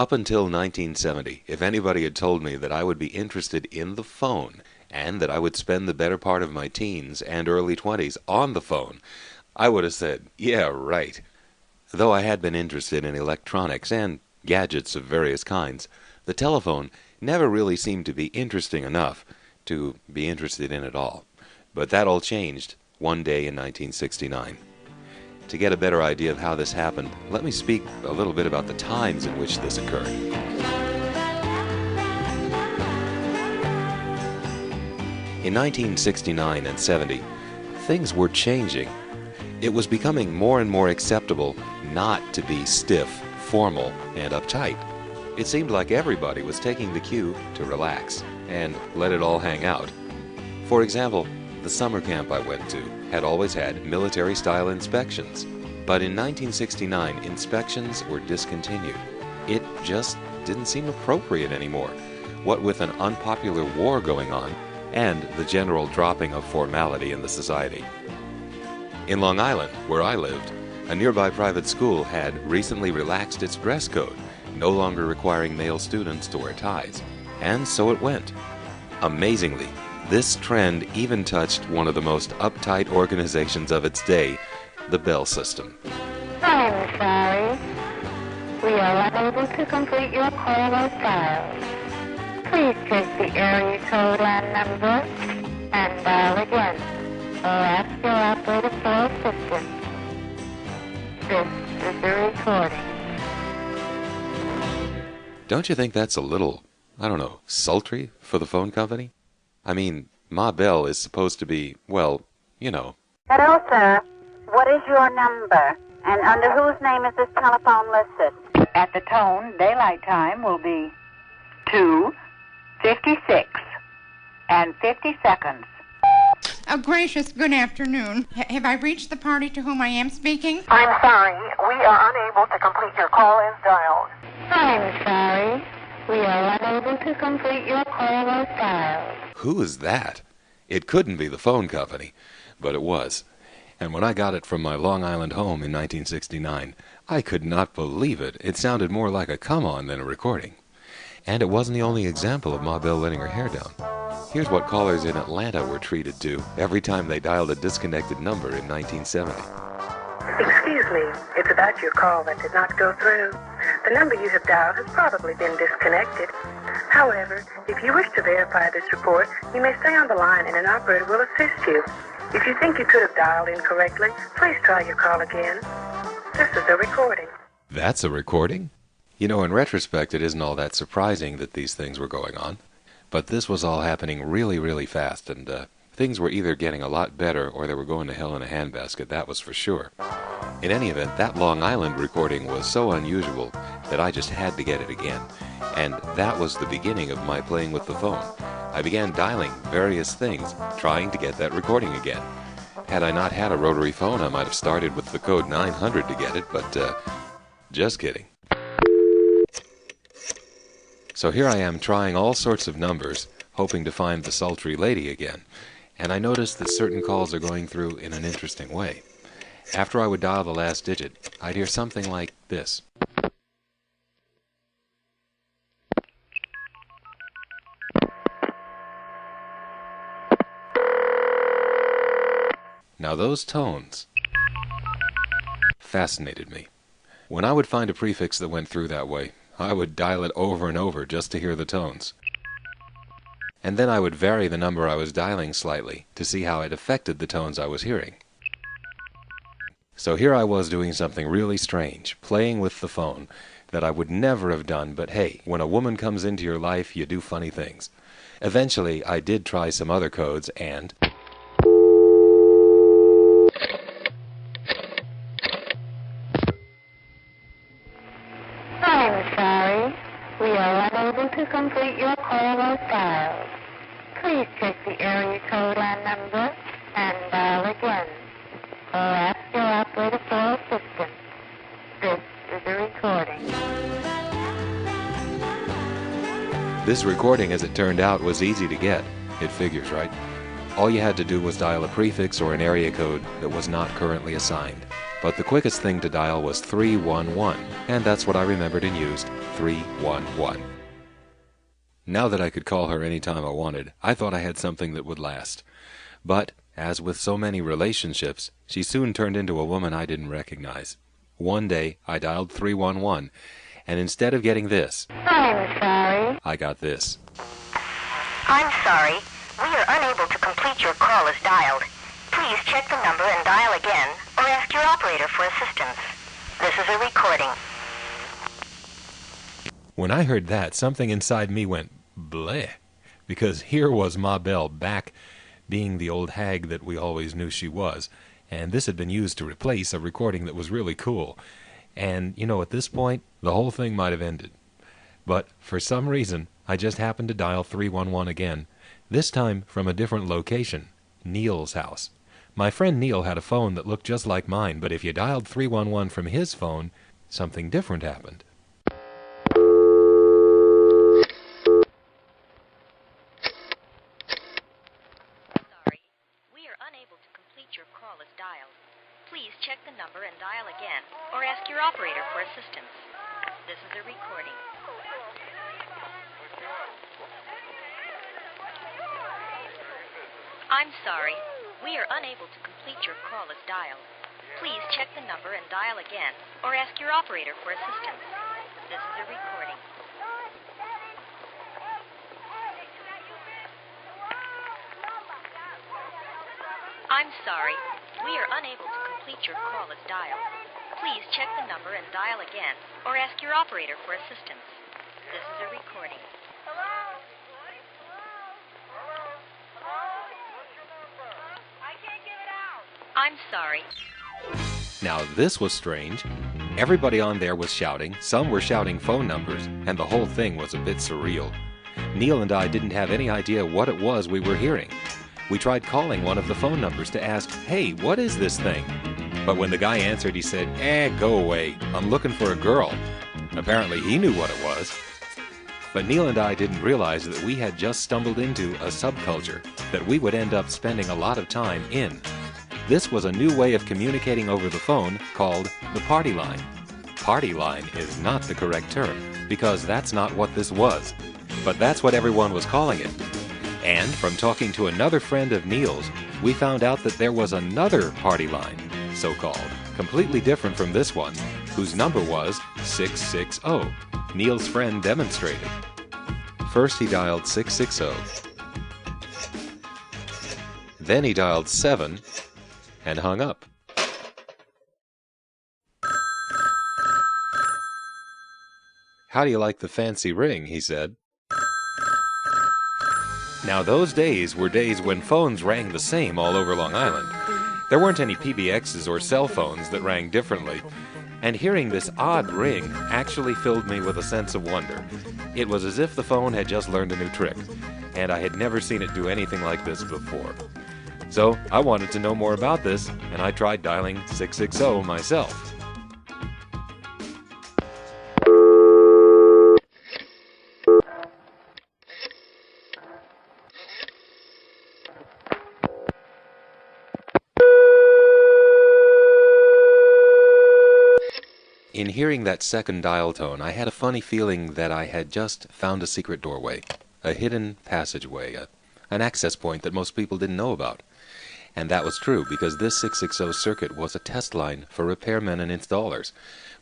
Up until 1970, if anybody had told me that I would be interested in the phone and that I would spend the better part of my teens and early 20s on the phone, I would have said, yeah, right. Though I had been interested in electronics and gadgets of various kinds, the telephone never really seemed to be interesting enough to be interested in at all. But that all changed one day in 1969. To get a better idea of how this happened, let me speak a little bit about the times in which this occurred. In 1969 and 70, things were changing. It was becoming more and more acceptable not to be stiff, formal, and uptight. It seemed like everybody was taking the cue to relax and let it all hang out. For example, the summer camp I went to had always had military-style inspections, but in 1969, inspections were discontinued. It just didn't seem appropriate anymore, what with an unpopular war going on and the general dropping of formality in the society. In Long Island, where I lived, a nearby private school had recently relaxed its dress code, no longer requiring male students to wear ties. And so it went. Amazingly, this trend even touched one of the most uptight organizations of its day, the Bell system. I'm sorry. We are unable to complete your call or dial. Please check the area code and number and dial again, or ask your operator for assistance. This is the recording. Don't you think that's a little, I don't know, sultry for the phone company? I mean, Ma Bell is supposed to be, well, you know. Hello, sir. What is your number? And under whose name is this telephone listed? At the tone, daylight time will be 2:56 and 50 seconds. Oh, gracious, good afternoon. Have I reached the party to whom I am speaking? I'm sorry, we are unable to complete your call as dialed. I'm sorry. We are unable to complete your call or dial. Who is that? It couldn't be the phone company, but it was. And when I got it from my Long Island home in 1969, I could not believe it. It sounded more like a come-on than a recording. And it wasn't the only example of Ma Bell letting her hair down. Here's what callers in Atlanta were treated to every time they dialed a disconnected number in 1970. Excuse me, it's about your call that did not go through. The number you have dialed has probably been disconnected. However, if you wish to verify this report, you may stay on the line and an operator will assist you. If you think you could have dialed incorrectly, please try your call again. This is a recording. That's a recording? You know, in retrospect, it isn't all that surprising that these things were going on. But this was all happening really, really fast, and things were either getting a lot better or they were going to hell in a handbasket, that was for sure. In any event, that Long Island recording was so unusual that I just had to get it again. And that was the beginning of my playing with the phone. I began dialing various things, trying to get that recording again. Had I not had a rotary phone, I might have started with the code 900 to get it, but just kidding. So here I am trying all sorts of numbers, hoping to find the sultry lady again. And I noticed that certain calls are going through in an interesting way. After I would dial the last digit, I'd hear something like this. Now those tones fascinated me. When I would find a prefix that went through that way, I would dial it over and over just to hear the tones. And then I would vary the number I was dialing slightly to see how it affected the tones I was hearing. So here I was doing something really strange, playing with the phone, that I would never have done, but hey, when a woman comes into your life, you do funny things. Eventually, I did try some other codes, and I'm sorry. We are unable to complete your call or dial. Please check the area code and number and dial again, or ask your operator for assistance. This is a recording. this recording, as it turned out, was easy to get. It figures, right? All you had to do was dial a prefix or an area code that was not currently assigned. But the quickest thing to dial was 311, and that's what I remembered and used. 311. Now that I could call her any time I wanted, I thought I had something that would last. But, as with so many relationships, she soon turned into a woman I didn't recognize. One day, I dialed 311, and instead of getting this, I'm sorry. I got this. I'm sorry. We are unable to complete your call as dialed. Please check the number and dial again, or ask your operator for assistance. This is a recording. When I heard that, something inside me went bleh, because here was Ma Belle back being the old hag that we always knew she was, and this had been used to replace a recording that was really cool. And, you know, at this point, the whole thing might have ended. But, for some reason, I just happened to dial 311 again, this time from a different location, Neil's house. My friend Neil had a phone that looked just like mine, but if you dialed 311 from his phone, something different happened. Sorry, we are unable to complete your call as dialed. Please check the number and dial again, or ask your operator for assistance. This is a recording. I'm sorry. We are unable to complete your call as dialed. Please check the number and dial again, or ask your operator for assistance. This is a recording. I'm sorry. We are unable to complete your call as dialed. Please check the number and dial again, or ask your operator for assistance. This is a recording. I'm sorry. Now this was strange. Everybody on there was shouting, some were shouting phone numbers, and the whole thing was a bit surreal. Neil and I didn't have any idea what it was we were hearing. We tried calling one of the phone numbers to ask, hey, what is this thing? But when the guy answered, he said, go away, I'm looking for a girl. Apparently he knew what it was. But Neil and I didn't realize that we had just stumbled into a subculture that we would end up spending a lot of time in. This was a new way of communicating over the phone called the party line. Party line is not the correct term, because that's not what this was. But that's what everyone was calling it. And from talking to another friend of Neil's, we found out that there was another party line, so-called, completely different from this one, whose number was 660. Neil's friend demonstrated. First he dialed 660. Then he dialed 7 and hung up. How do you like the fancy ring? He said. Now those days were days when phones rang the same all over Long Island. There weren't any PBXs or cell phones that rang differently, and hearing this odd ring actually filled me with a sense of wonder. It was as if the phone had just learned a new trick, and I had never seen it do anything like this before. So I wanted to know more about this, and I tried dialing 660 myself. In hearing that second dial tone, I had a funny feeling that I had just found a secret doorway, a hidden passageway, an access point that most people didn't know about. And that was true, because this 660 circuit was a test line for repairmen and installers,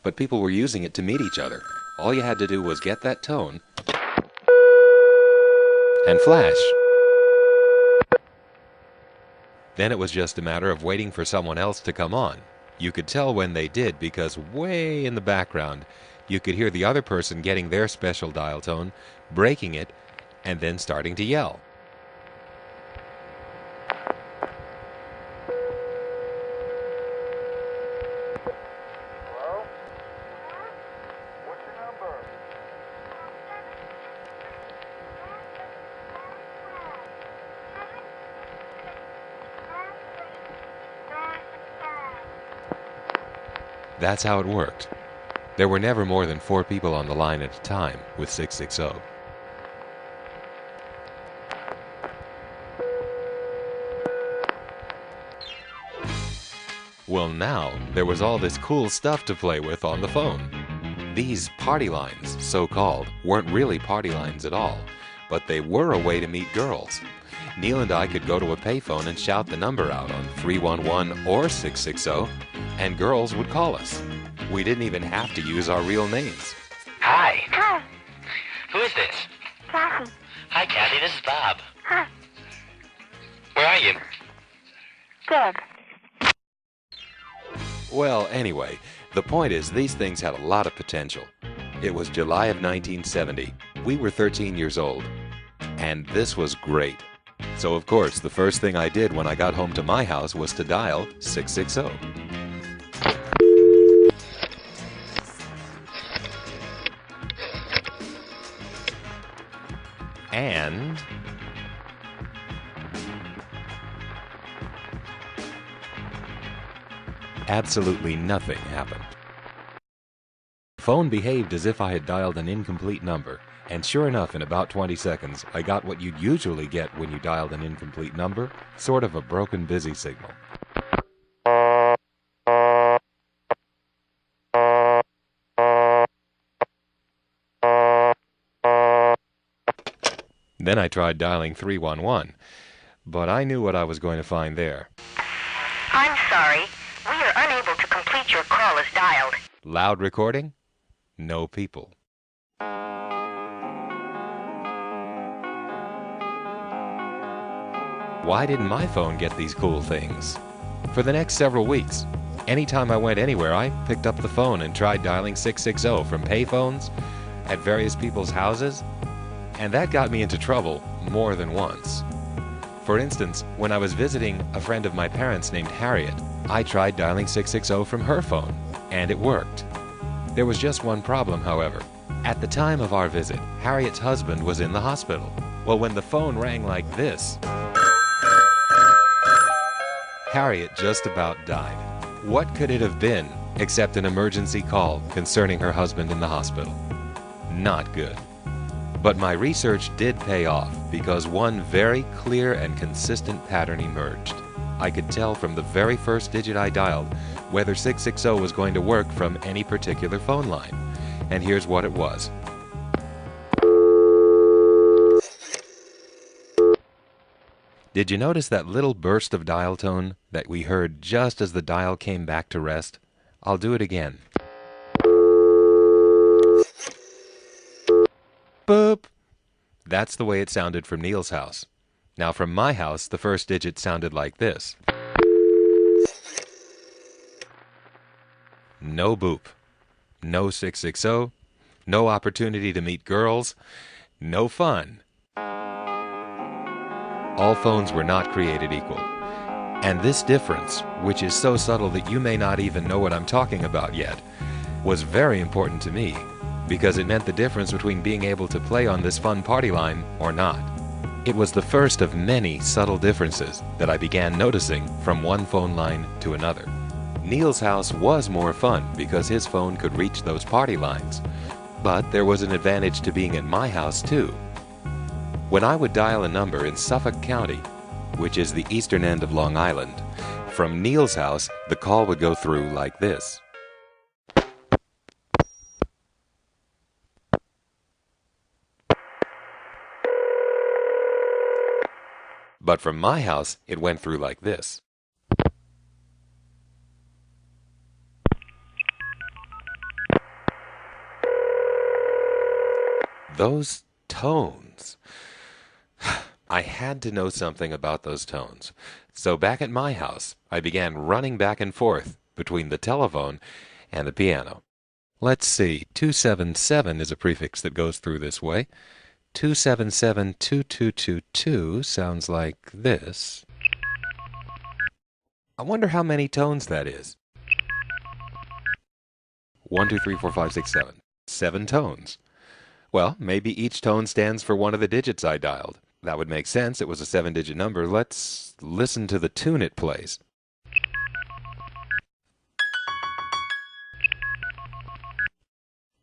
but people were using it to meet each other. All you had to do was get that tone and flash. Then it was just a matter of waiting for someone else to come on. You could tell when they did, because way in the background you could hear the other person getting their special dial tone, breaking it, and then starting to yell. Hello? What's your number? That's how it worked. There were never more than 4 people on the line at a time with 660. Well, now there was all this cool stuff to play with on the phone. These party lines, so-called, weren't really party lines at all, but they were a way to meet girls. Neil and I could go to a payphone and shout the number out on 311 or 660, and girls would call us. We didn't even have to use our real names. Hi. Hi, Who is this? Kathy. Hi, Kathy. This is Bob. Hi. Where are you? Good. Well, anyway, the point is these things had a lot of potential. It was July of 1970. We were 13 years old. And this was great. So, of course, the first thing I did when I got home to my house was to dial 660. And absolutely nothing happened. The phone behaved as if I had dialed an incomplete number, and sure enough, in about 20 seconds, I got what you'd usually get when you dialed an incomplete number, sort of a broken busy signal. Then I tried dialing 311, but I knew what I was going to find there. I'm sorry. We are unable to complete your call as dialed. Loud recording? No people. Why didn't my phone get these cool things? For the next several weeks, anytime I went anywhere, I picked up the phone and tried dialing 660 from payphones at various people's houses, and that got me into trouble more than once. For instance, when I was visiting a friend of my parents named Harriet, I tried dialing 660 from her phone, and it worked. There was just one problem, however. At the time of our visit, Harriet's husband was in the hospital. Well, when the phone rang like this, Harriet just about died. What could it have been except an emergency call concerning her husband in the hospital? Not good. But my research did pay off because one very clear and consistent pattern emerged. I could tell from the very first digit I dialed whether 660 was going to work from any particular phone line. And here's what it was. Did you notice that little burst of dial tone that we heard just as the dial came back to rest? I'll do it again. Boop! That's the way it sounded from Neil's house. Now from my house, the first digit sounded like this. No boop. No 660. No opportunity to meet girls. No fun. All phones were not created equal. And this difference, which is so subtle that you may not even know what I'm talking about yet, was very important to me, because it meant the difference between being able to play on this fun party line or not. It was the first of many subtle differences that I began noticing from one phone line to another. Neil's house was more fun because his phone could reach those party lines, but there was an advantage to being at my house too. When I would dial a number in Suffolk County, which is the eastern end of Long Island, from Neil's house, the call would go through like this. But from my house, it went through like this. Those tones. I had to know something about those tones. So back at my house, I began running back and forth between the telephone and the piano. Let's see, 277 is a prefix that goes through this way. 277-2222 sounds like this. I wonder how many tones that is. 1, 2, 3, 4, 5, 6, 7. 7 tones. Well, maybe each tone stands for one of the digits I dialed. That would make sense. It was a 7-digit number. Let's listen to the tune it plays.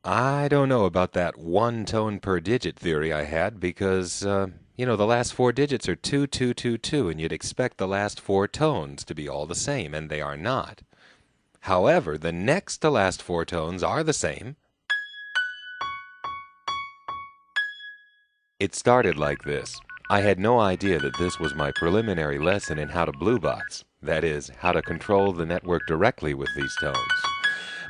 I don't know about that one tone per digit theory I had because, the last 4 digits are 2222, and you'd expect the last 4 tones to be all the same, and they are not. However, the next to last 4 tones are the same, It started like this. I had no idea that this was my preliminary lesson in how to blue box, that is, how to control the network directly with these tones.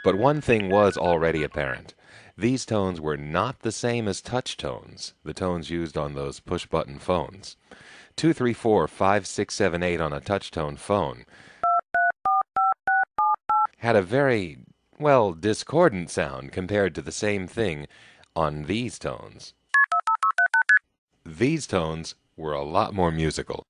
But one thing was already apparent. These tones were not the same as touch tones, the tones used on those push-button phones. 2, 3, 4, 5, 6, 7, 8 on a touch-tone phone had a very, well, discordant sound compared to the same thing on these tones. These tones were a lot more musical.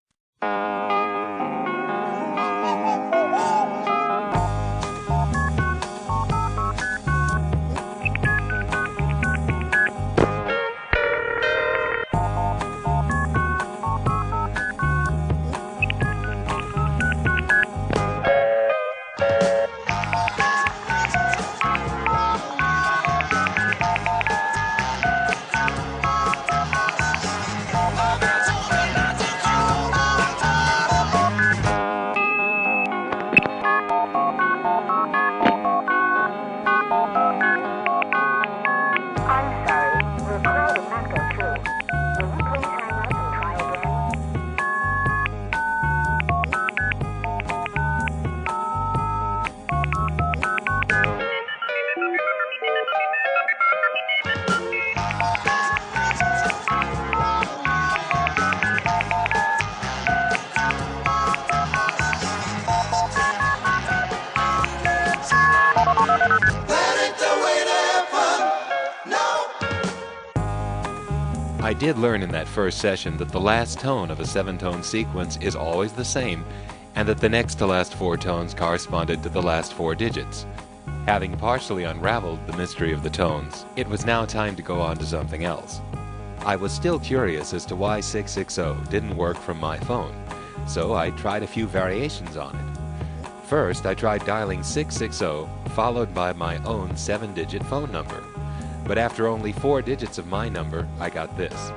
I did learn in that first session that the last tone of a 7-tone sequence is always the same, and that the next to last 4 tones corresponded to the last 4 digits. Having partially unraveled the mystery of the tones, it was now time to go on to something else. I was still curious as to why 660 didn't work from my phone, so I tried a few variations on it. First, I tried dialing 660 followed by my own 7-digit phone number. But after only 4 digits of my number, I got this.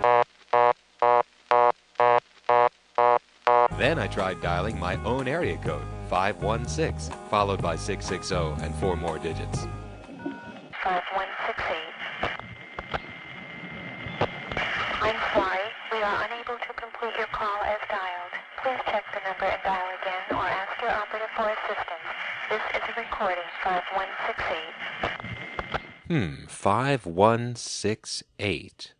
Then I tried dialing my own area code, 516, followed by 660 and 4 more digits. 5168. I'm sorry, we are unable to complete your call as dialed. Please check the number and dial again or ask your operator for assistance. This is a recording, 5168. 5168.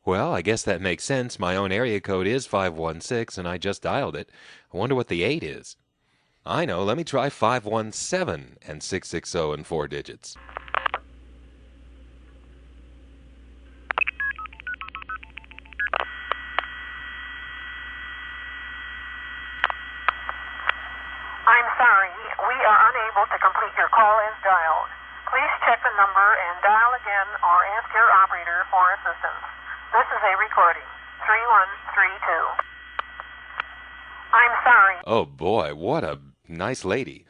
Well, I guess that makes sense. My own area code is 516, and I just dialed it. I wonder what the 8 is. I know, let me try 517 and 660 and 4 digits. I'm sorry, we are unable to complete your call as dialed. Please check the number and dial again or ask your operator for assistance. This is a recording. 3132. I'm sorry. Oh boy, what a nice lady.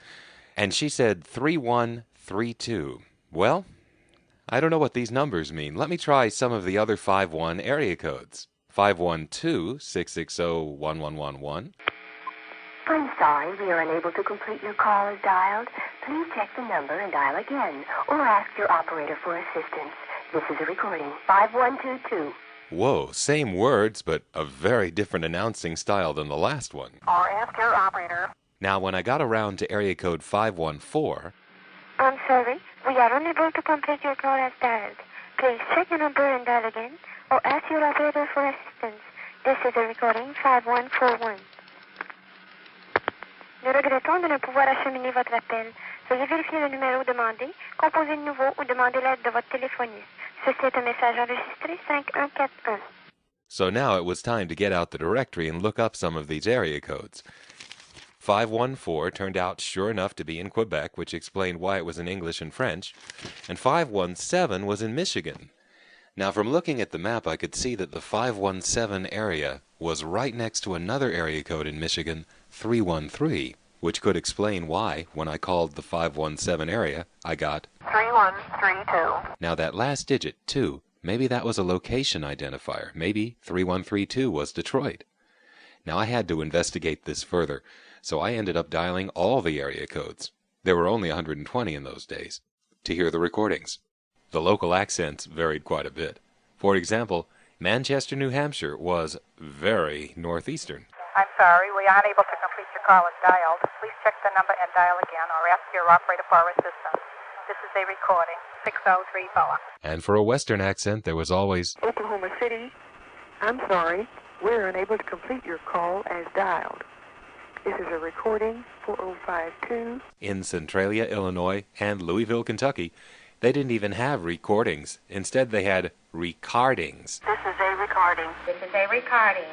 And she said 3132. Well, I don't know what these numbers mean. Let me try some of the other 51 area codes. 512-660-1111. I'm sorry, we are unable to complete your call as dialed. Please check the number and dial again, or ask your operator for assistance. This is a recording, 5122. Whoa, same words, but a very different announcing style than the last one. Or ask your operator. Now, when I got around to area code 514... I'm sorry, we are unable to complete your call as dialed. Please check the number and dial again, or ask your operator for assistance. This is a recording, 5141. Nous regrettons de ne pouvoir acheminer votre appel. Veuillez vérifier le numéro demandé, composer de nouveau ou demander l'aide de votre téléphoniste. Ceci est un message enregistré 5141. So now it was time to get out the directory and look up some of these area codes. 514 turned out sure enough to be in Quebec, which explained why it was in English and French, and 517 was in Michigan. Now, from looking at the map, I could see that the 517 area was right next to another area code in Michigan, 313, which could explain why, when I called the 517 area, I got 3132. Now that last digit, 2, maybe that was a location identifier. Maybe 3132 was Detroit. Now I had to investigate this further, so I ended up dialing all the area codes. There were only 120 in those days, to hear the recordings. The local accents varied quite a bit. For example, Manchester, New Hampshire was very northeastern. I'm sorry, we are unable to complete your call as dialed. Please check the number and dial again or ask your operator for assistance. This is a recording, 6034. And for a western accent, there was always Oklahoma City, I'm sorry, we're unable to complete your call as dialed. This is a recording, 4052. in Centralia, Illinois, and Louisville, Kentucky. They didn't even have recordings. Instead, they had recordings. This is a recording. This is a recording.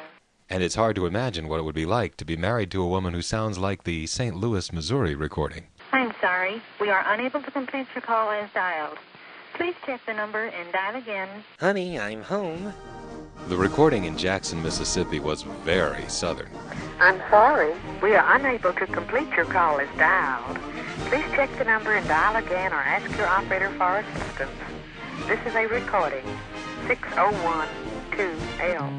And it's hard to imagine what it would be like to be married to a woman who sounds like the St. Louis, Missouri recording. I'm sorry, we are unable to complete your call as dialed. Please check the number and dial again. Honey, I'm home. The recording in Jackson, Mississippi was very southern. I'm sorry, we are unable to complete your call as dialed. Please check the number and dial again or ask your operator for assistance. This is a recording, 6012L.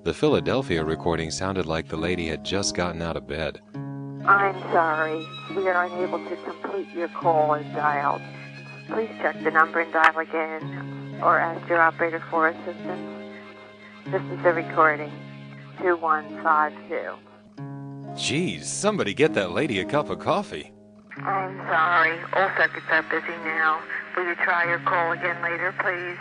The Philadelphia recording sounded like the lady had just gotten out of bed. I'm sorry, we are unable to complete your call as dialed. Please check the number and dial again or ask your operator for assistance. This is a recording, 2152. Geez, somebody get that lady a cup of coffee. I'm sorry, all circuits are busy now. Will you try your call again later, please?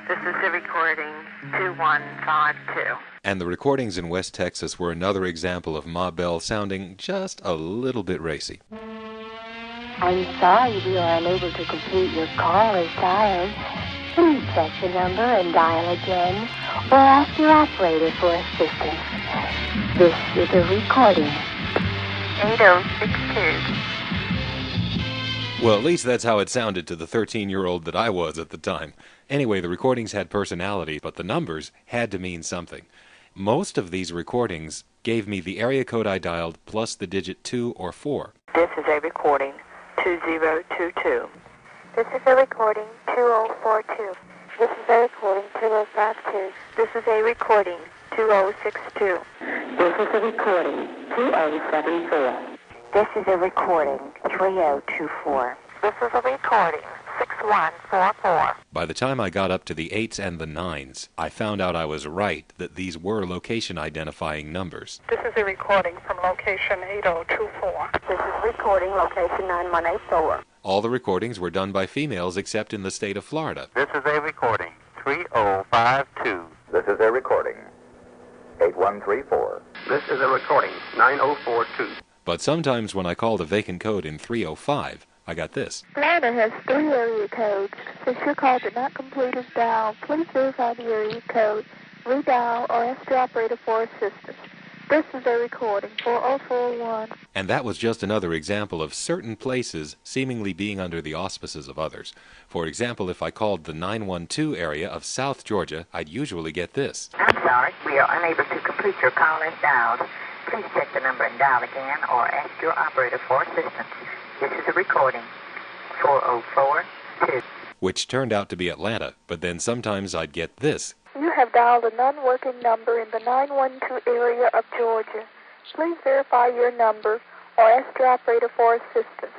This is a recording, 2152. And the recordings in West Texas were another example of Ma Bell sounding just a little bit racy. I'm sorry, we are unable to complete your call as dialed. Please check the number and dial again or ask your operator for assistance. This is a recording. 8062. Well, at least that's how it sounded to the 13-year-old that I was at the time. Anyway, the recordings had personality, but the numbers had to mean something. Most of these recordings gave me the area code I dialed plus the digit 2 or 4. This is a recording, 2022. This is a recording, 2042. This is a recording, 2052. This is a recording, 2062. This is a recording, 2074. This is a recording, 3024. This is a recording, 6144. By the time I got up to the 8s and the 9s, I found out I was right that these were location identifying numbers. This is a recording from location 8024. This is recording, location 9184. All the recordings were done by females except in the state of Florida. This is a recording, 3052. This is a recording, 8134. This is a recording, 9042. But sometimes when I called a vacant code in 305, I got this. Atlanta has 3 area codes. Since your call did not complete as dialed, please verify the area code, redial, or ask your operator for assistance. This is a recording, 4041. And that was just another example of certain places seemingly being under the auspices of others. For example, if I called the 912 area of South Georgia, I'd usually get this. I'm sorry, we are unable to complete your call as dialed. Please check the number and dial again or ask your operator for assistance. This is a recording, 4042. Which turned out to be Atlanta, but then sometimes I'd get this. You have dialed a non-working number in the 912 area of Georgia. Please verify your number or ask your operator for assistance.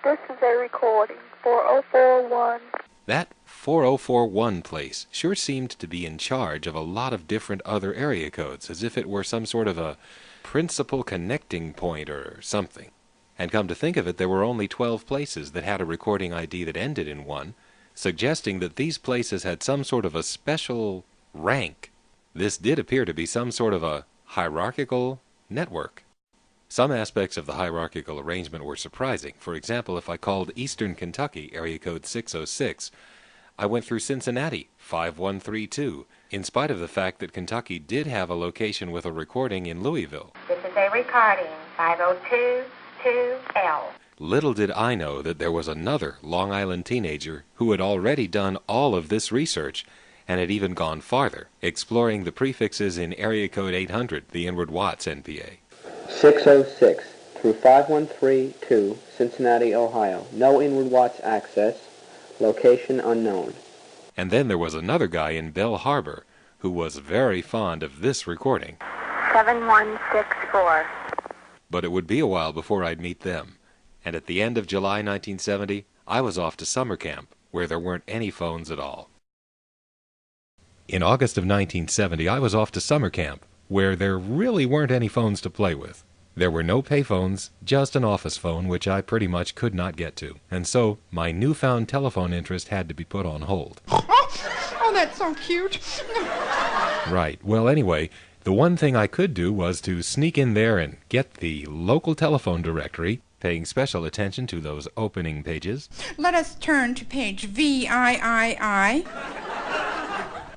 This is a recording, 4041. That 4041 place sure seemed to be in charge of a lot of different other area codes, as if it were some sort of a principal connecting point or something. And come to think of it, there were only 12 places that had a recording ID that ended in 1, suggesting that these places had some sort of a special rank. This did appear to be some sort of a hierarchical network. Some aspects of the hierarchical arrangement were surprising. For example, if I called Eastern Kentucky, area code 606, I went through Cincinnati, 5132, in spite of the fact that Kentucky did have a location with a recording in Louisville. This is a recording, 5022L. Little did I know that there was another Long Island teenager who had already done all of this research and had even gone farther, exploring the prefixes in area code 800, the Inward Watts NPA. 606 through 5132, Cincinnati, Ohio. No Inward Watts access. Location unknown. And then there was another guy in Bell Harbor who was very fond of this recording. 7164. But it would be a while before I'd meet them. And at the end of July 1970, I was off to summer camp, where there weren't any phones at all. In August of 1970, I was off to summer camp, where there really weren't any phones to play with. There were no payphones, just an office phone, which I pretty much could not get to. And so, my newfound telephone interest had to be put on hold. Oh, that's so cute. Right. Well, anyway, the one thing I could do was to sneak in there and get the local telephone directory, paying special attention to those opening pages. Let us turn to page VIII.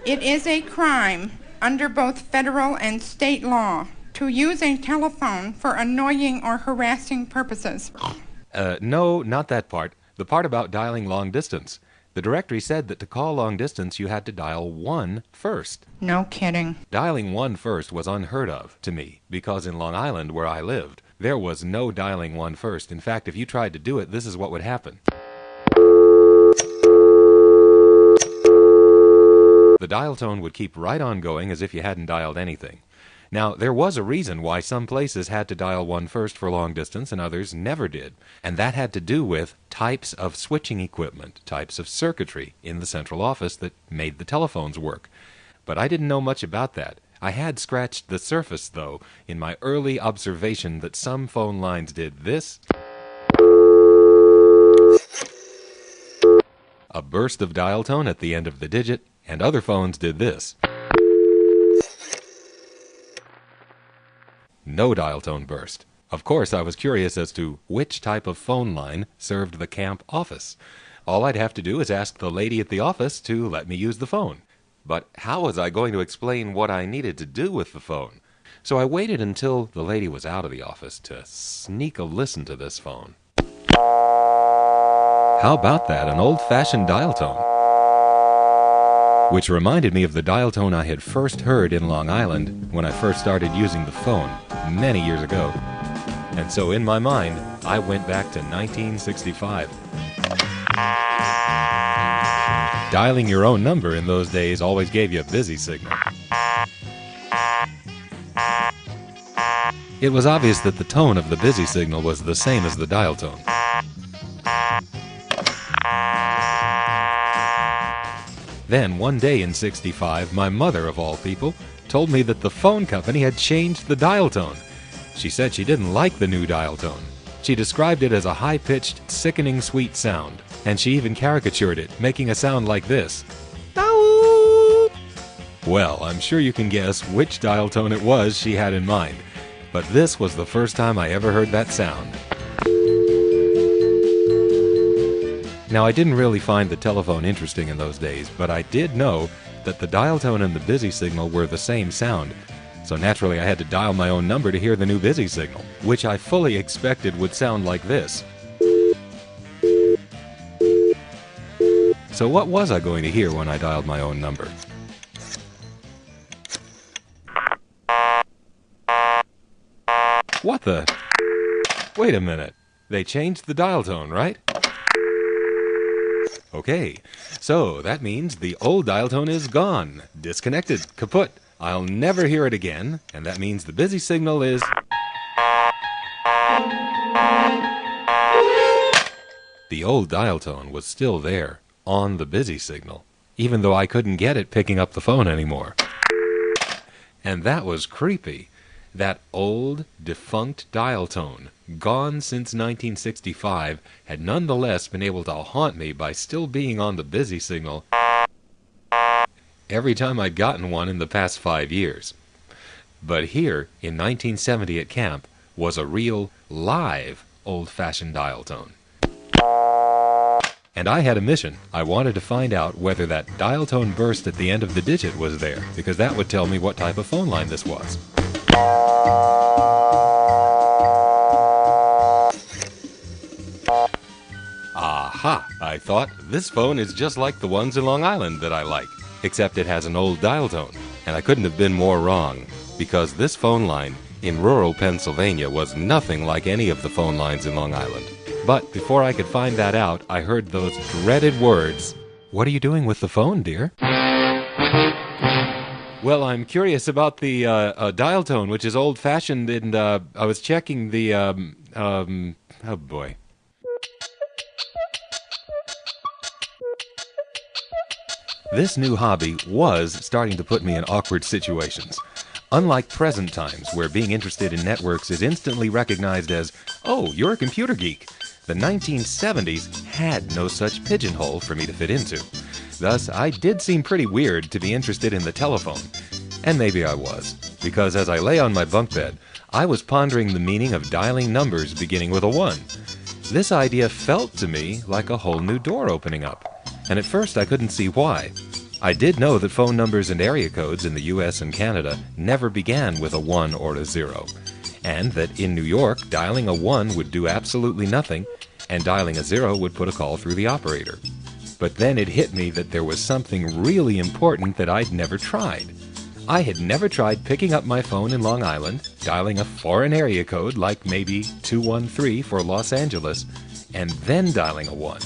It is a crime under both federal and state law to use a telephone for annoying or harassing purposes. No, not that part. The part about dialing long distance. The directory said that to call long distance, you had to dial 1 first. No kidding. Dialing 1 first was unheard of to me, because in Long Island, where I lived, there was no dialing 1 first. In fact, if you tried to do it, this is what would happen. The dial tone would keep right on going as if you hadn't dialed anything. Now, there was a reason why some places had to dial 1 first for long distance and others never did, and that had to do with types of switching equipment, types of circuitry in the central office that made the telephones work. But I didn't know much about that. I had scratched the surface, though, in my early observation that some phone lines did this, a burst of dial tone at the end of the digit, and other phones did this, no dial tone burst. Of course, I was curious as to which type of phone line served the camp office. All I'd have to do is ask the lady at the office to let me use the phone. But how was I going to explain what I needed to do with the phone? So I waited until the lady was out of the office to sneak a listen to this phone. How about that, an old-fashioned dial tone? Which reminded me of the dial tone I had first heard in Long Island when I first started using the phone many years ago. And so in my mind, I went back to 1965. Dialing your own number in those days always gave you a busy signal. It was obvious that the tone of the busy signal was the same as the dial tone. Then, one day in '65, my mother, of all people, told me that the phone company had changed the dial tone. She said she didn't like the new dial tone. She described it as a high-pitched, sickening sweet sound, and she even caricatured it, making a sound like this. Well, I'm sure you can guess which dial tone it was she had in mind, but this was the first time I ever heard that sound. Now, I didn't really find the telephone interesting in those days, but I did know that the dial tone and the busy signal were the same sound. So naturally, I had to dial my own number to hear the new busy signal, which I fully expected would sound like this. So what was I going to hear when I dialed my own number? What the? Wait a minute. They changed the dial tone, right? Okay, so that means the old dial tone is gone, disconnected, kaput. I'll never hear it again, and that means the busy signal is... The old dial tone was still there, on the busy signal, even though I couldn't get it picking up the phone anymore. And that was creepy. That old, defunct dial tone, gone since 1965, had nonetheless been able to haunt me by still being on the busy signal every time I'd gotten one in the past 5 years. But here, in 1970 at camp, was a real, live, old-fashioned dial tone. And I had a mission. I wanted to find out whether that dial tone burst at the end of the digit was there, because that would tell me what type of phone line this was. Aha! I thought, this phone is just like the ones in Long Island that I like, except it has an old dial tone. And I couldn't have been more wrong, because this phone line in rural Pennsylvania was nothing like any of the phone lines in Long Island. But before I could find that out, I heard those dreaded words, "What are you doing with the phone, dear?" Well, I'm curious about the dial tone, which is old-fashioned, and I was checking the, oh boy. This new hobby was starting to put me in awkward situations. Unlike present times, where being interested in networks is instantly recognized as, oh, you're a computer geek, the 1970s had no such pigeonhole for me to fit into. Thus, I did seem pretty weird to be interested in the telephone. And maybe I was, because as I lay on my bunk bed, I was pondering the meaning of dialing numbers beginning with a 1. This idea felt to me like a whole new door opening up, and at first I couldn't see why. I did know that phone numbers and area codes in the US and Canada never began with a 1 or a 0, and that in New York, dialing a 1 would do absolutely nothing, and dialing a 0 would put a call through the operator. But then it hit me that there was something really important that I'd never tried. I had never tried picking up my phone in Long Island, dialing a foreign area code like maybe 213 for Los Angeles, and then dialing a 1.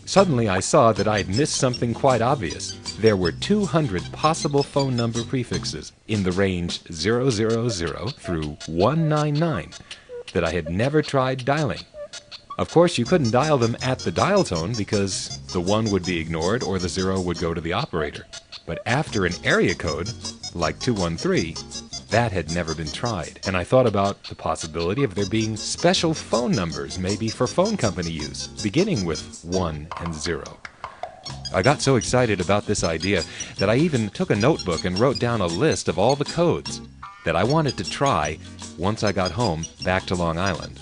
Suddenly I saw that I had missed something quite obvious. There were 200 possible phone number prefixes in the range 000 through 199 that I had never tried dialing. Of course, you couldn't dial them at the dial tone because the 1 would be ignored or the 0 would go to the operator. But after an area code, like 213, that had never been tried. And I thought about the possibility of there being special phone numbers, maybe for phone company use, beginning with 1 and 0. I got so excited about this idea that I even took a notebook and wrote down a list of all the codes that I wanted to try once I got home back to Long Island.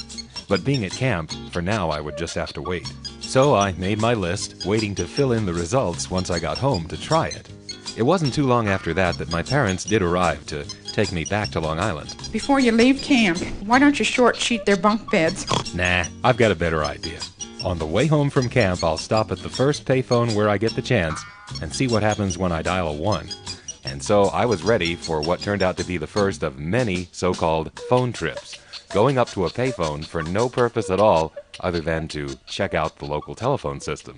But being at camp, for now I would just have to wait. So I made my list, waiting to fill in the results once I got home to try it. It wasn't too long after that my parents did arrive to take me back to Long Island. Before you leave camp, why don't you short sheet their bunk beds? Nah, I've got a better idea. On the way home from camp, I'll stop at the first payphone where I get the chance and see what happens when I dial a 1. And so I was ready for what turned out to be the first of many so-called phone trips, going up to a payphone for no purpose at all other than to check out the local telephone system.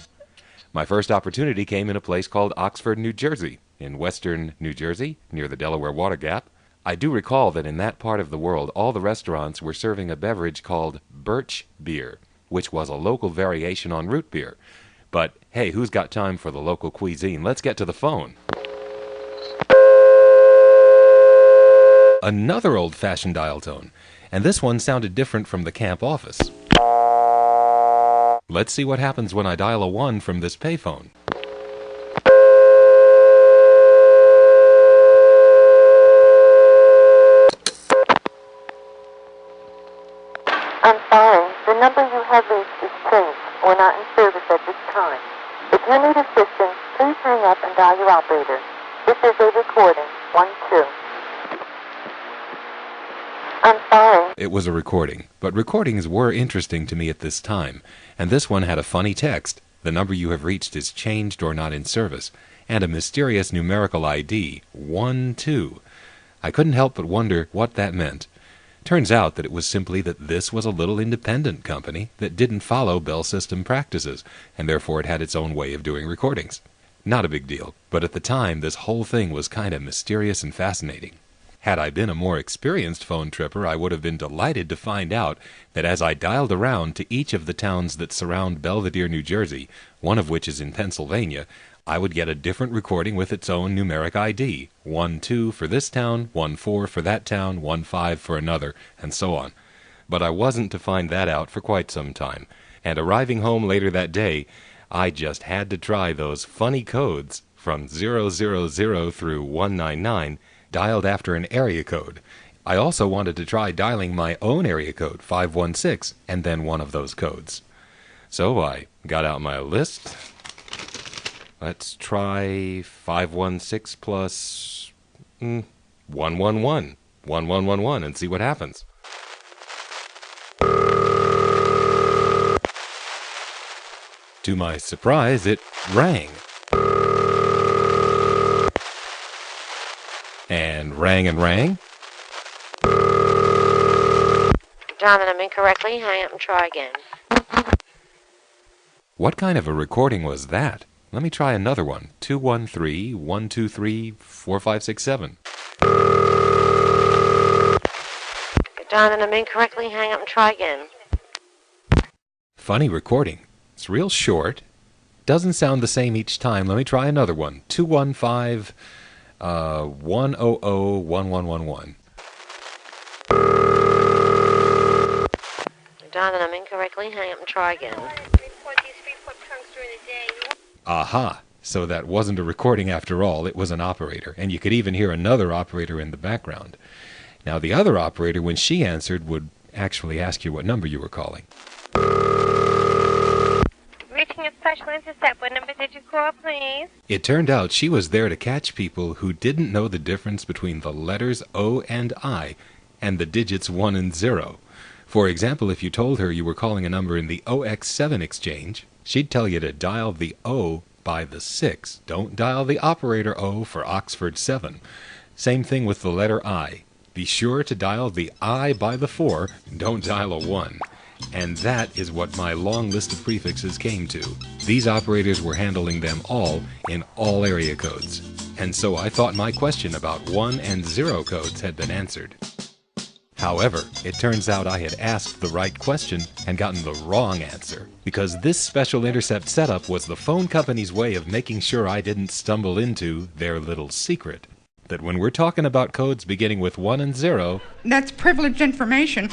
My first opportunity came in a place called Oxford, New Jersey, in western New Jersey, near the Delaware Water Gap. I do recall that in that part of the world, all the restaurants were serving a beverage called birch beer, which was a local variation on root beer. But hey, who's got time for the local cuisine? Let's get to the phone. Another old-fashioned dial tone, and this one sounded different from the camp office. Let's see what happens when I dial a 1 from this payphone. I'm sorry, the number you have reached is changed or not in service at this time. If you need assistance, please hang up and dial your operator. This is a recording. 1-2. I'm sorry. It was a recording, but recordings were interesting to me at this time, and this one had a funny text. The number you have reached is changed or not in service, and a mysterious numerical ID, 1-2. I couldn't help but wonder what that meant. Turns out that it was simply that this was a little independent company that didn't follow Bell System practices, and therefore it had its own way of doing recordings. Not a big deal, but at the time this whole thing was kind of mysterious and fascinating. Had I been a more experienced phone tripper, I would have been delighted to find out that as I dialed around to each of the towns that surround Belvedere, New Jersey, one of which is in Pennsylvania, I would get a different recording with its own numeric ID. 1-2 for this town, 1-4 for that town, 1-5 for another, and so on. But I wasn't to find that out for quite some time, and arriving home later that day, I just had to try those funny codes from 000 through 199, dialed after an area code. I also wanted to try dialing my own area code, 516, and then one of those codes. So I got out my list. Let's try 516 plus 111, 1111, and see what happens. To my surprise, it rang. And rang and rang. Dialing them incorrectly, hang up and try again. What kind of a recording was that? Let me try another one. 213-123-4567. Dialing them incorrectly, hang up and try again. Funny recording. It's real short, Doesn't sound the same each time. Let me try another one. 215-100-1111. Dialing them incorrectly. Hang up and try again. Aha! So that wasn't a recording after all. It was an operator. And you could even hear another operator in the background. Now, the other operator, when she answered, would actually ask you what number you were calling. Reaching a special intercept. What number did you call, please? It turned out she was there to catch people who didn't know the difference between the letters O and I and the digits 1 and 0. For example, if you told her you were calling a number in the OX7 exchange, she'd tell you to dial the O by the 6. Don't dial the operator O for Oxford 7. Same thing with the letter I. Be sure to dial the I by the 4. Don't dial a 1. And that is what my long list of prefixes came to. These operators were handling them all in all area codes. And so I thought my question about 1 and 0 codes had been answered. However, it turns out I had asked the right question and gotten the wrong answer, because this special intercept setup was the phone company's way of making sure I didn't stumble into their little secret. That when we're talking about codes beginning with 1 and 0... That's privileged information.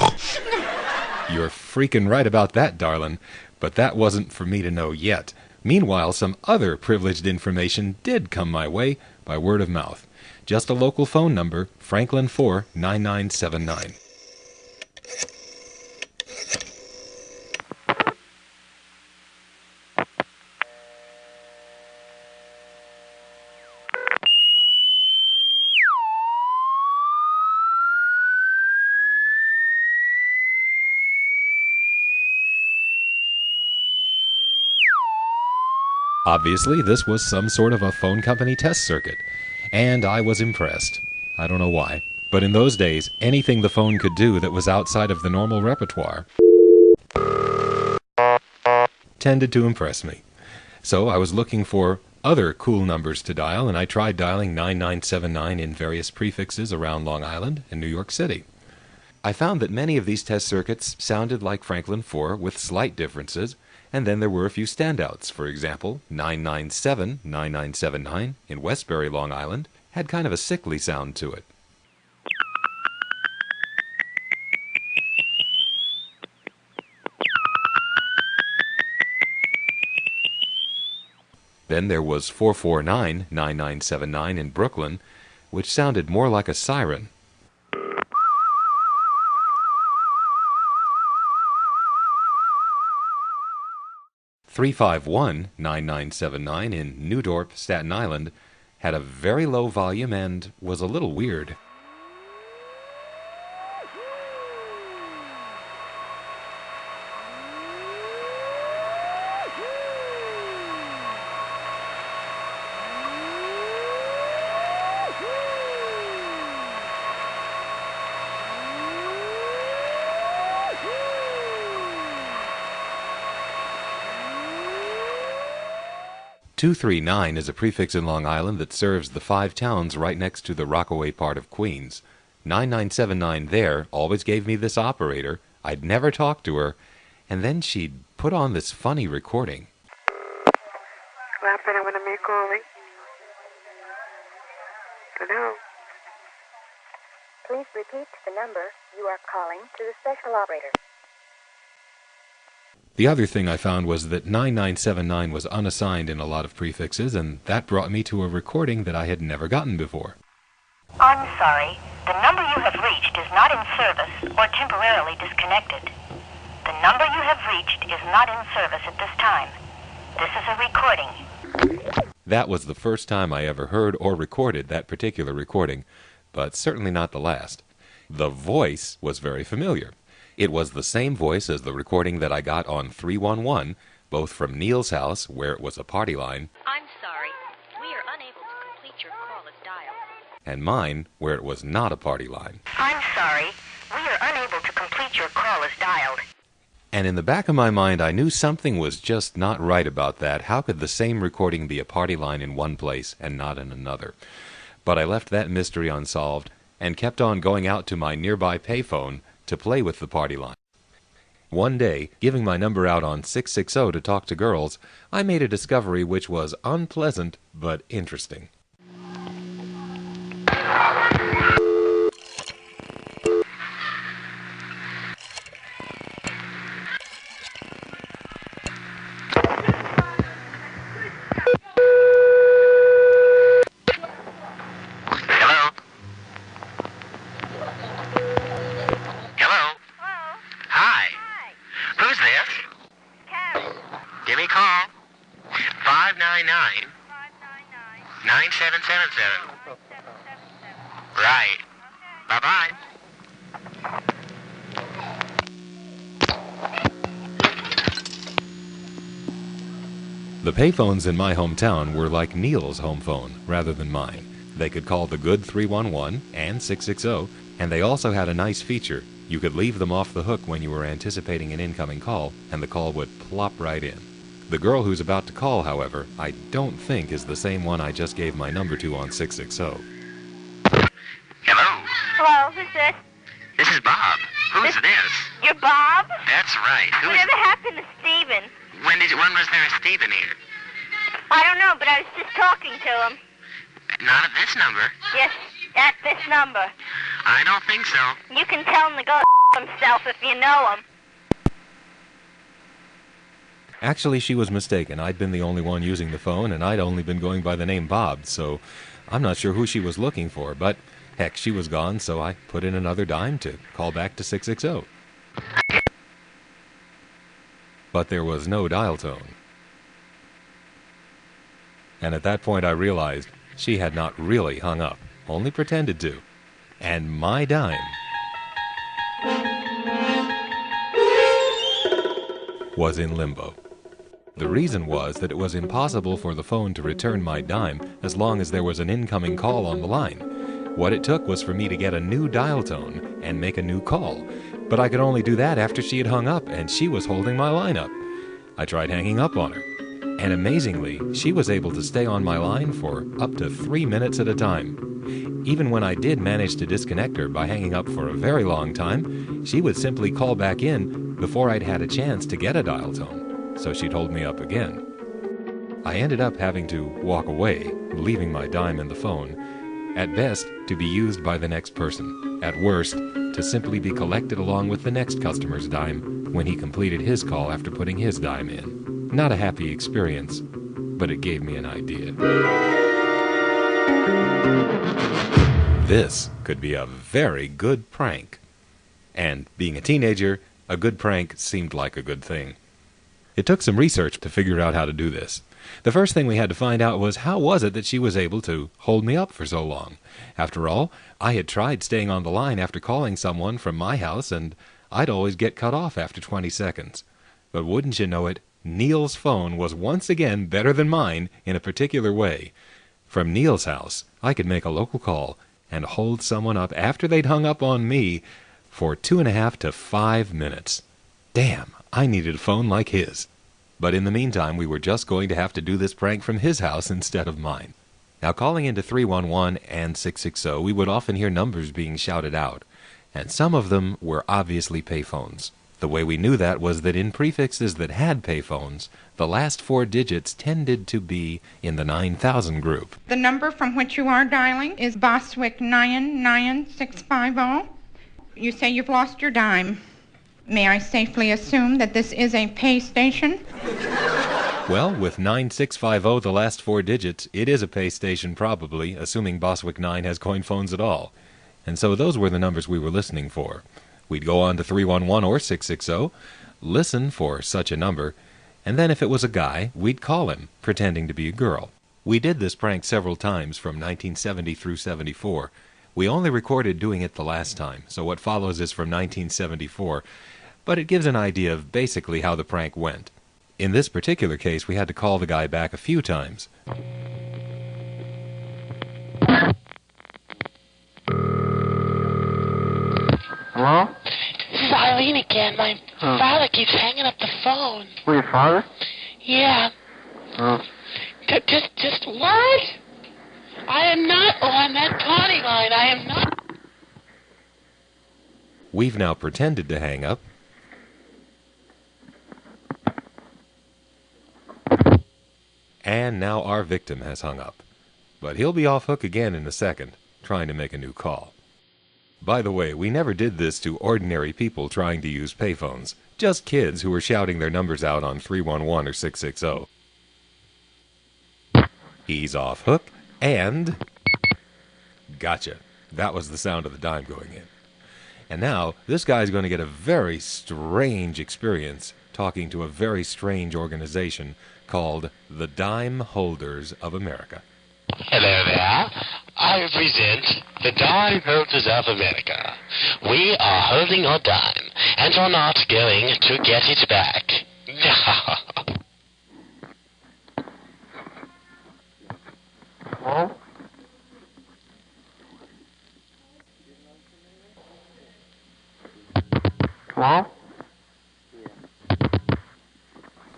You're freaking right about that, darling, but that wasn't for me to know yet. Meanwhile, some other privileged information did come my way by word of mouth. Just a local phone number, Franklin 4 9979. Obviously, this was some sort of a phone company test circuit, and I was impressed. I don't know why, but in those days, anything the phone could do that was outside of the normal repertoire tended to impress me. So I was looking for other cool numbers to dial, and I tried dialing 9979 in various prefixes around Long Island and New York City. I found that many of these test circuits sounded like Franklin 4 with slight differences, and then there were a few standouts. For example, 997-9979 in Westbury, Long Island, had kind of a sickly sound to it. Then there was 449-9979 in Brooklyn, which sounded more like a siren. 351-9979 in Newdorp, Staten Island, had a very low volume and was a little weird. .239 is a prefix in Long Island that serves the 5 towns right next to the Rockaway part of Queens. 9979 there always gave me this operator. I'd never talked to her, and then she'd put on this funny recording. Hello. Please repeat the number you are calling to the special operator. The other thing I found was that 9979 was unassigned in a lot of prefixes, and that brought me to a recording that I had never gotten before. I'm sorry. The number you have reached is not in service or temporarily disconnected. The number you have reached is not in service at this time. This is a recording. That was the first time I ever heard or recorded that particular recording, but certainly not the last. The voice was very familiar. It was the same voice as the recording that I got on 311, both from Neil's house, where it was a party line, I'm sorry. We are unable to complete your call as dialed. and mine, where it was not a party line. I'm sorry. We are unable to complete your call as dialed. And in the back of my mind, I knew something was just not right about that. How could the same recording be a party line in one place and not in another? But I left that mystery unsolved and kept on going out to my nearby payphone to play with the party line. One day, giving my number out on 660 to talk to girls, I made a discovery which was unpleasant but interesting. Give me a call. 599-9777. Right. Bye-bye. The payphones in my hometown were like Neil's home phone rather than mine. They could call the good 311 and 660, and they also had a nice feature. You could leave them off the hook when you were anticipating an incoming call, and the call would plop right in. The girl who's about to call, however, I don't think is the same one I just gave my number to on 660. Hello? Hello, who's this? This is Bob. Who's this? You're Bob? That's right. Whatever happened to Steven? When was there a Steven here? I don't know, but I was just talking to him. Not at this number. Yes, at this number. I don't think so. You can tell him to go himself if you know him. Actually, she was mistaken. I'd been the only one using the phone, and I'd only been going by the name Bob, so I'm not sure who she was looking for, but heck, she was gone, so I put in another dime to call back to 660. But there was no dial tone. And at that point I realized she had not really hung up, only pretended to. And my dime was in limbo. The reason was that it was impossible for the phone to return my dime as long as there was an incoming call on the line. What it took was for me to get a new dial tone and make a new call, but I could only do that after she had hung up and she was holding my line up. I tried hanging up on her, and amazingly, she was able to stay on my line for up to 3 minutes at a time. Even when I did manage to disconnect her by hanging up for a very long time, she would simply call back in before I'd had a chance to get a dial tone. So she'd hold me up again. I ended up having to walk away, leaving my dime in the phone, at best to be used by the next person, at worst to simply be collected along with the next customer's dime when he completed his call after putting his dime in. Not a happy experience, but it gave me an idea. This could be a very good prank. And being a teenager, a good prank seemed like a good thing. It took some research to figure out how to do this. The first thing we had to find out was how was it that she was able to hold me up for so long. After all, I had tried staying on the line after calling someone from my house, and I'd always get cut off after 20 seconds. But wouldn't you know it, Neil's phone was once again better than mine in a particular way. From Neil's house, I could make a local call and hold someone up after they'd hung up on me for 2.5 to 5 minutes. Damn, I needed a phone like his. But in the meantime, we were just going to have to do this prank from his house instead of mine. Now, calling into 311 and 660, we would often hear numbers being shouted out, and some of them were obviously payphones. The way we knew that was that in prefixes that had payphones, the last 4 digits tended to be in the 9000 group. The number from which you are dialing is Boswick 99650. You say you've lost your dime. May I safely assume that this is a pay station? Well, with 9650, the last 4 digits, it is a pay station probably, assuming Boswick 9 has coin phones at all. And so those were the numbers we were listening for. We'd go on to 311 or 660, listen for such a number, and then if it was a guy, we'd call him, pretending to be a girl. We did this prank several times from 1970 through 74. We only recorded doing it the last time, so what follows is from 1974, but it gives an idea of basically how the prank went. In this particular case, we had to call the guy back a few times. Hello? This is Eileen again. My father keeps hanging up the phone. Who, your father? Yeah. Just what? I am not on that party line. I am not. We've now pretended to hang up, And now our victim has hung up. But he'll be off hook again in a second, trying to make a new call. By the way, we never did this to ordinary people trying to use payphones. Just kids who were shouting their numbers out on 311 or 660. He's off hook, and... Gotcha. That was the sound of the dime going in. And now, this guy's going to get a very strange experience talking to a very strange organization called the Dime Holders of America. Hello there. I represent the Dime Holders of America. We are holding your dime, and you're not going to get it back. Hello? Hello?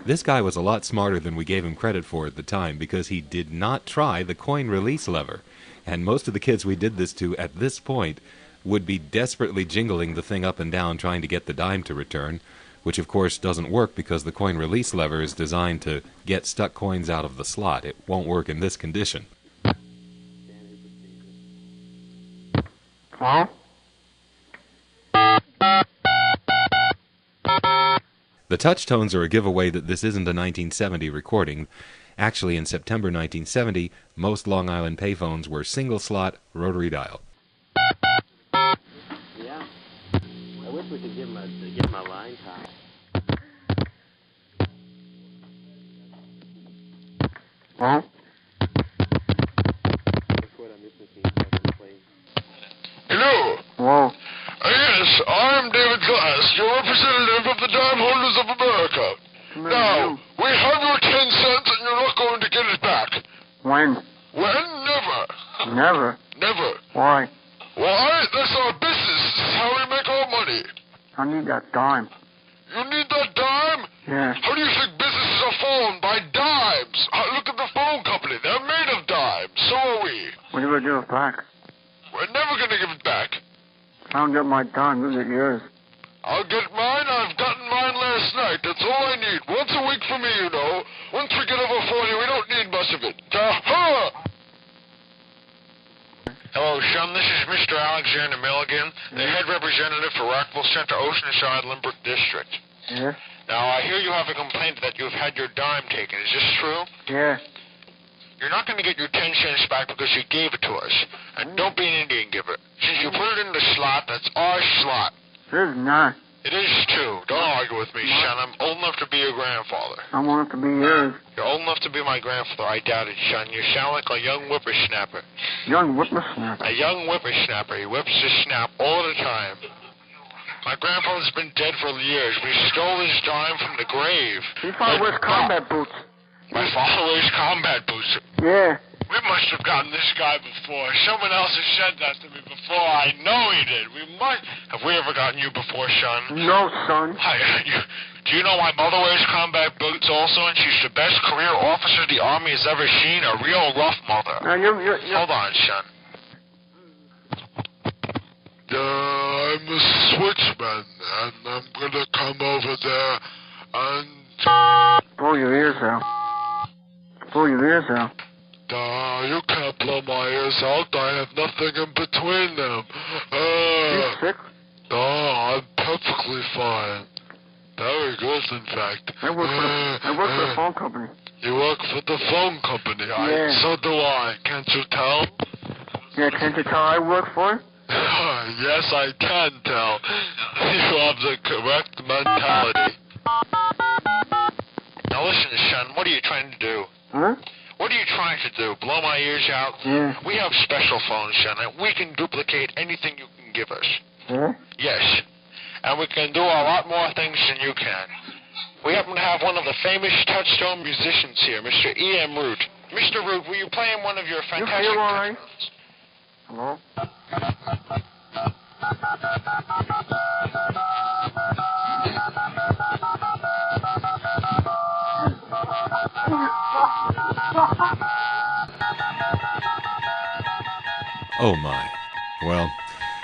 This guy was a lot smarter than we gave him credit for at the time because he did not try the coin release lever. And most of the kids we did this to at this point would be desperately jingling the thing up and down trying to get the dime to return, which of course doesn't work because the coin release lever is designed to get stuck coins out of the slot. It won't work in this condition. Hello? The touch tones are a giveaway that this isn't a 1970 recording. Actually, in September 1970, most Long Island payphones were single-slot, rotary dial. Yeah. I wish we could give him a line time. Huh? Hello. Hello? Yes, I'm David Glass, your representative of the Dime Holders of America. Now, we have your 10 cents and you're not going to get it back. When? When? Never. Never. Never. Why? Why? That's our business. This is how we make our money. I need that dime. You need that dime? Yeah. How do you think businesses are formed? By dimes. Look at the phone company. They're made of dimes. So are we. When are you going to give it back? We're never going to give it back. I don't get my dime. You get yours. I'll get mine. I've gotten mine last night. That's all I need. Once a week for me, you know. Once we get over 40, we don't need much of it. Hello, Shum. This is Mr. Alexander Milligan, the head representative for Rockville Center, Oceanside, Limerick District. Yeah? Now, I hear you have a complaint that you've had your dime taken. Is this true? Yeah. You're not going to get your 10 cents back because you gave it to us. And don't be an Indian giver. Since you put it in the slot, that's our slot. It is not. It is too. Don't argue with me, son. I'm old enough to be your grandfather. I want it to be yours. You're old enough to be my grandfather. I doubt it, son. You sound like a young whippersnapper. Young whippersnapper? A young whippersnapper. He whips his snap all the time. My grandfather's been dead for years. We stole his dime from the grave. He probably wears combat boots. My father wears combat boots. Yeah. We must have gotten this guy before. Someone else has said that to me before. I know he did. We might. Have we ever gotten you before, son? No, son. Do you know my mother wears combat boots also, and she's the best career officer the Army has ever seen? A real rough mother. Now, you're... Hold on, son. I'm a switchman, and I'm gonna come over there and... Blow your ears out. Blow your ears out. You can't blow my ears out. I have nothing in between them. You sick? I'm perfectly fine. Very good, in fact. I work for the phone company. You work for the phone company? Yeah. So do I. Can't you tell? Yeah, can't you tell I work for it? Yes, I can tell. You have the correct mentality. Now listen, son, what are you trying to do? Huh? What are you trying to do? Blow my ears out? Yeah. We have special phones, son, and we can duplicate anything you can give us. Huh? Yes. And we can do a lot more things than you can. We happen to have one of the famous touchstone musicians here, Mr. E.M. Root. Mr. Root, will you play him one of your fantastic... You feel all right? Hello? Oh my. Well,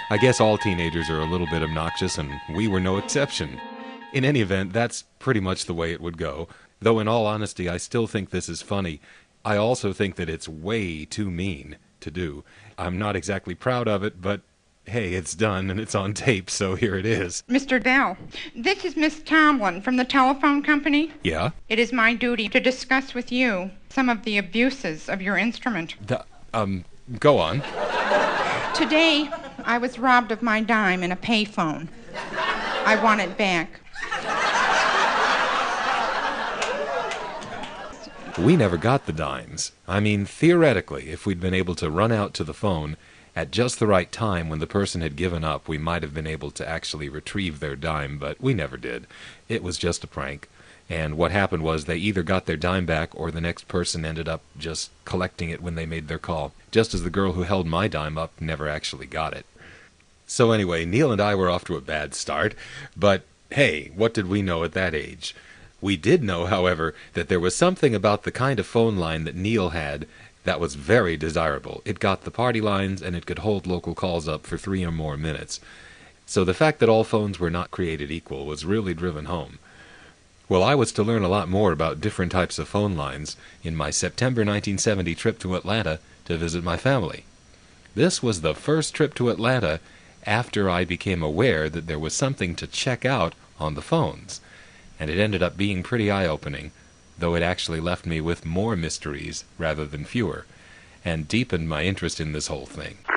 I guess all teenagers are a little bit obnoxious, and we were no exception. In any event, that's pretty much the way it would go. Though in all honesty, I still think this is funny. I also think that it's way too mean to do. I'm not exactly proud of it, but hey, it's done and it's on tape, so here it is. Mr. Dell, this is Miss Tomlin from the telephone company. Yeah? It is my duty to discuss with you some of the abuses of your instrument. Go on. Today, I was robbed of my dime in a payphone. I want it back. We never got the dimes. I mean, theoretically, if we'd been able to run out to the phone at just the right time when the person had given up, we might have been able to actually retrieve their dime, but we never did. It was just a prank. And what happened was they either got their dime back or the next person ended up just collecting it when they made their call, just as the girl who held my dime up never actually got it. So anyway, Neil and I were off to a bad start, but hey, what did we know at that age? We did know, however, that there was something about the kind of phone line that Neil had that was very desirable. It got the party lines, and it could hold local calls up for 3 or more minutes. So the fact that all phones were not created equal was really driven home. Well, I was to learn a lot more about different types of phone lines in my September 1970 trip to Atlanta to visit my family. This was the first trip to Atlanta after I became aware that there was something to check out on the phones. And it ended up being pretty eye-opening, though it actually left me with more mysteries rather than fewer, and deepened my interest in this whole thing. The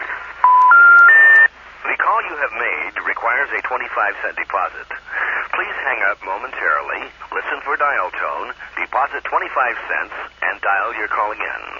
call you have made requires a 25-cent deposit. Please hang up momentarily, listen for dial tone, deposit 25 cents, and dial your call again.